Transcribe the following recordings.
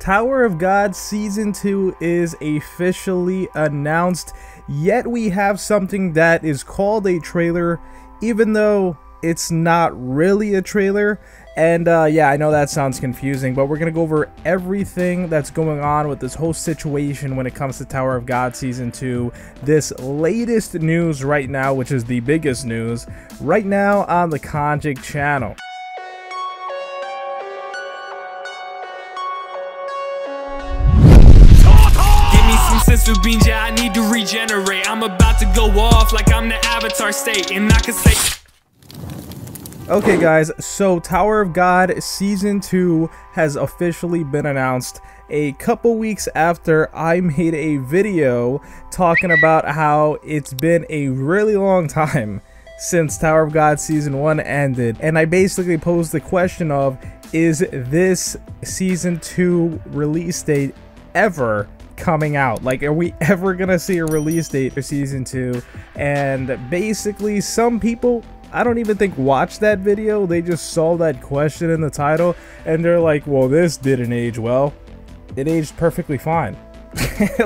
Tower of God Season 2 is officially announced, yet we have something that is called a trailer, even though it's not really a trailer. And yeah, I know that sounds confusing, but we're going to go over everything that's going on with this whole situation when it comes to Tower of God Season 2. This latest news right now, which is the biggest news right now on the Kanjic channel. Sensu beans, yeah, I need to regenerate. I'm about to go off like I'm the Avatar state, and I can say. Okay guys, so Tower of God Season 2 has officially been announced a couple weeks after I made a video talking about how it's been a really long time since Tower of God Season 1 ended, and I basically posed the question of, is this Season 2 release date ever coming out? Like, are we ever gonna see a release date for Season 2? And basically some people, I don't even think, watched that video. They just saw that question in the title and they're like, well, this didn't age well. It aged perfectly fine.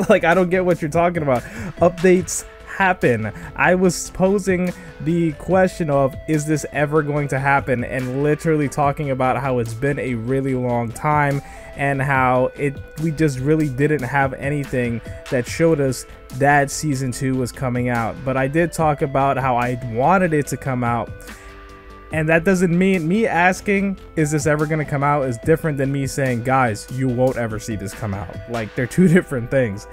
Like, I don't get what you're talking about. Updates happen. I was posing the question of, is this ever going to happen, and literally talking about how it's been a really long time and how we just really didn't have anything that showed us that Season 2 was coming out. But I did talk about how I wanted it to come out, and that doesn't mean me asking, is this ever going to come out, is different than me saying, guys, you won't ever see this come out. Like, they're two different things.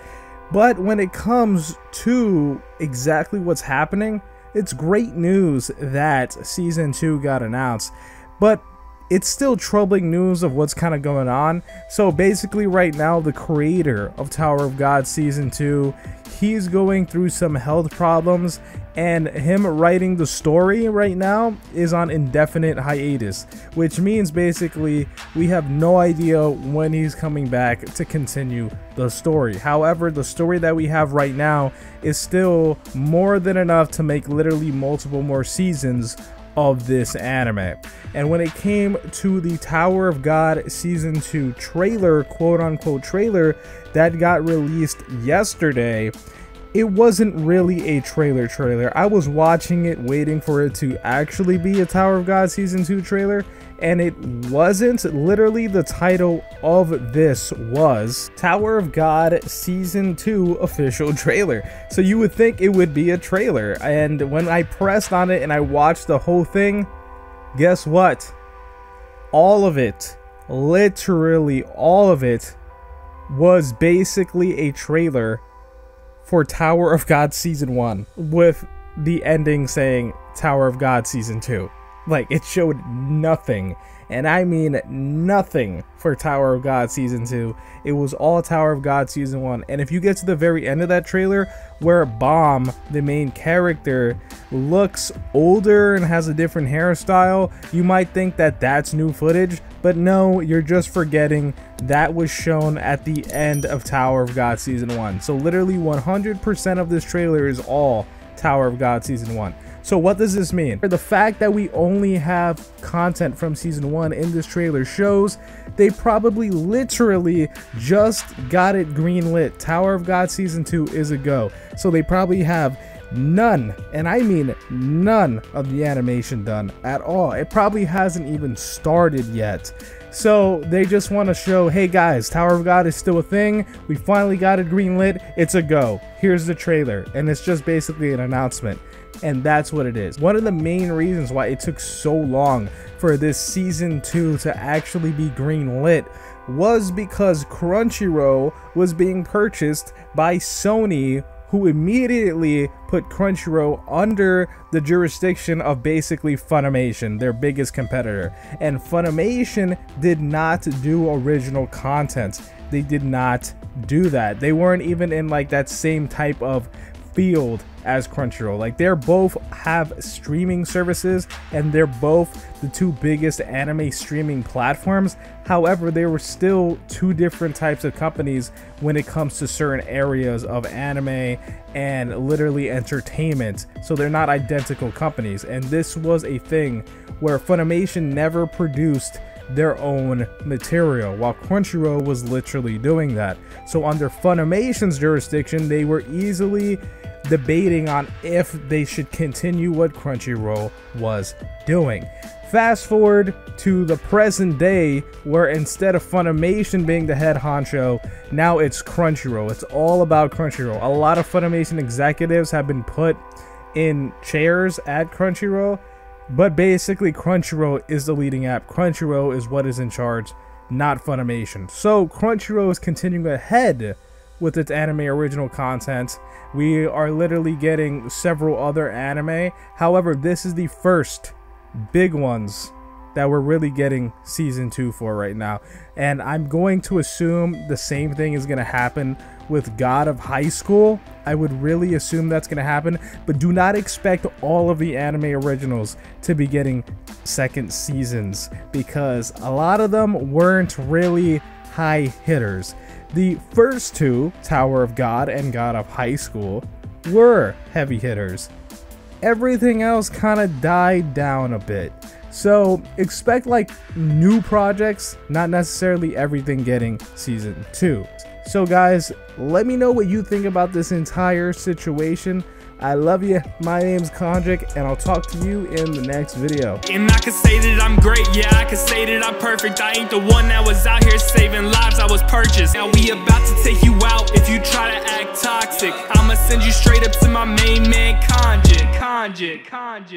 But when it comes to exactly what's happening, it's great news that Season 2 got announced, but it's still troubling news of what's kind of going on. So basically right now, the creator of Tower of God Season 2, he's going through some health problems, and him writing the story right now is on indefinite hiatus, which means basically we have no idea when he's coming back to continue the story. However, the story that we have right now is still more than enough to make literally multiple more seasons of this anime. And when it came to the Tower of God Season 2 trailer, quote unquote trailer, that got released yesterday, it wasn't really a trailer. I was watching it waiting for it to actually be a Tower of God Season 2 trailer, and it wasn't. Literally, the title of this was Tower of God Season 2 official trailer. So you would think it would be a trailer, and when I pressed on it and I watched the whole thing, guess what? All of it, literally all of it, was basically a trailer for Tower of God Season 1, with the ending saying Tower of God Season 2. Like, it showed nothing, and I mean nothing, for Tower of God Season 2. It was all Tower of God Season 1. And if you get to the very end of that trailer, where Bomb, the main character, looks older and has a different hairstyle, you might think that that's new footage, but no, you're just forgetting that was shown at the end of Tower of God Season 1. So literally 100% of this trailer is all Tower of God Season 1. So what does this mean? The fact that we only have content from Season 1 in this trailer shows they probably literally just got it greenlit. Tower of God Season 2 is a go. So they probably have none, and I mean none, of the animation done at all. It probably hasn't even started yet. So they just want to show, hey guys, Tower of God is still a thing. We finally got it greenlit. It's a go. Here's the trailer. And it's just basically an announcement. And that's what it is. One of the main reasons why it took so long for this Season 2 to actually be greenlit was because Crunchyroll was being purchased by Sony, who immediately put Crunchyroll under the jurisdiction of basically Funimation, their biggest competitor. And Funimation did not do original content. They did not do that. They weren't even in like that same type of field as Crunchyroll. Like, they're both have streaming services, and they're both the two biggest anime streaming platforms. However, they were still two different types of companies when it comes to certain areas of anime and literally entertainment. So they're not identical companies, and this was a thing where Funimation never produced their own material, while Crunchyroll was literally doing that. So under Funimation's jurisdiction, they were easily debating on if they should continue what Crunchyroll was doing. Fast forward to the present day, where instead of Funimation being the head honcho, now it's Crunchyroll. It's all about Crunchyroll. A lot of Funimation executives have been put in chairs at Crunchyroll, but basically Crunchyroll is the leading app. Crunchyroll is what is in charge, not Funimation. So Crunchyroll is continuing ahead with its anime original content. We are literally getting several other anime. However, this is the first big ones that we're really getting season 2 for right now, and I'm going to assume the same thing is going to happen with God of High School. I would really assume that's going to happen, but do not expect all of the anime originals to be getting second seasons, because a lot of them weren't really high hitters. The first two, Tower of God and God of High School, were heavy hitters. Everything else kind of died down a bit. So expect like new projects, not necessarily everything getting season 2. So guys, let me know what you think about this entire situation. I love you. My name's Konjic, and I'll talk to you in the next video. And I can say that I'm great, yeah, I can say that I'm perfect. I ain't the one that was out here saving lives, I was purchased. Now we about to take you out if you try to act toxic. I'ma send you straight up to my main man, Konjic.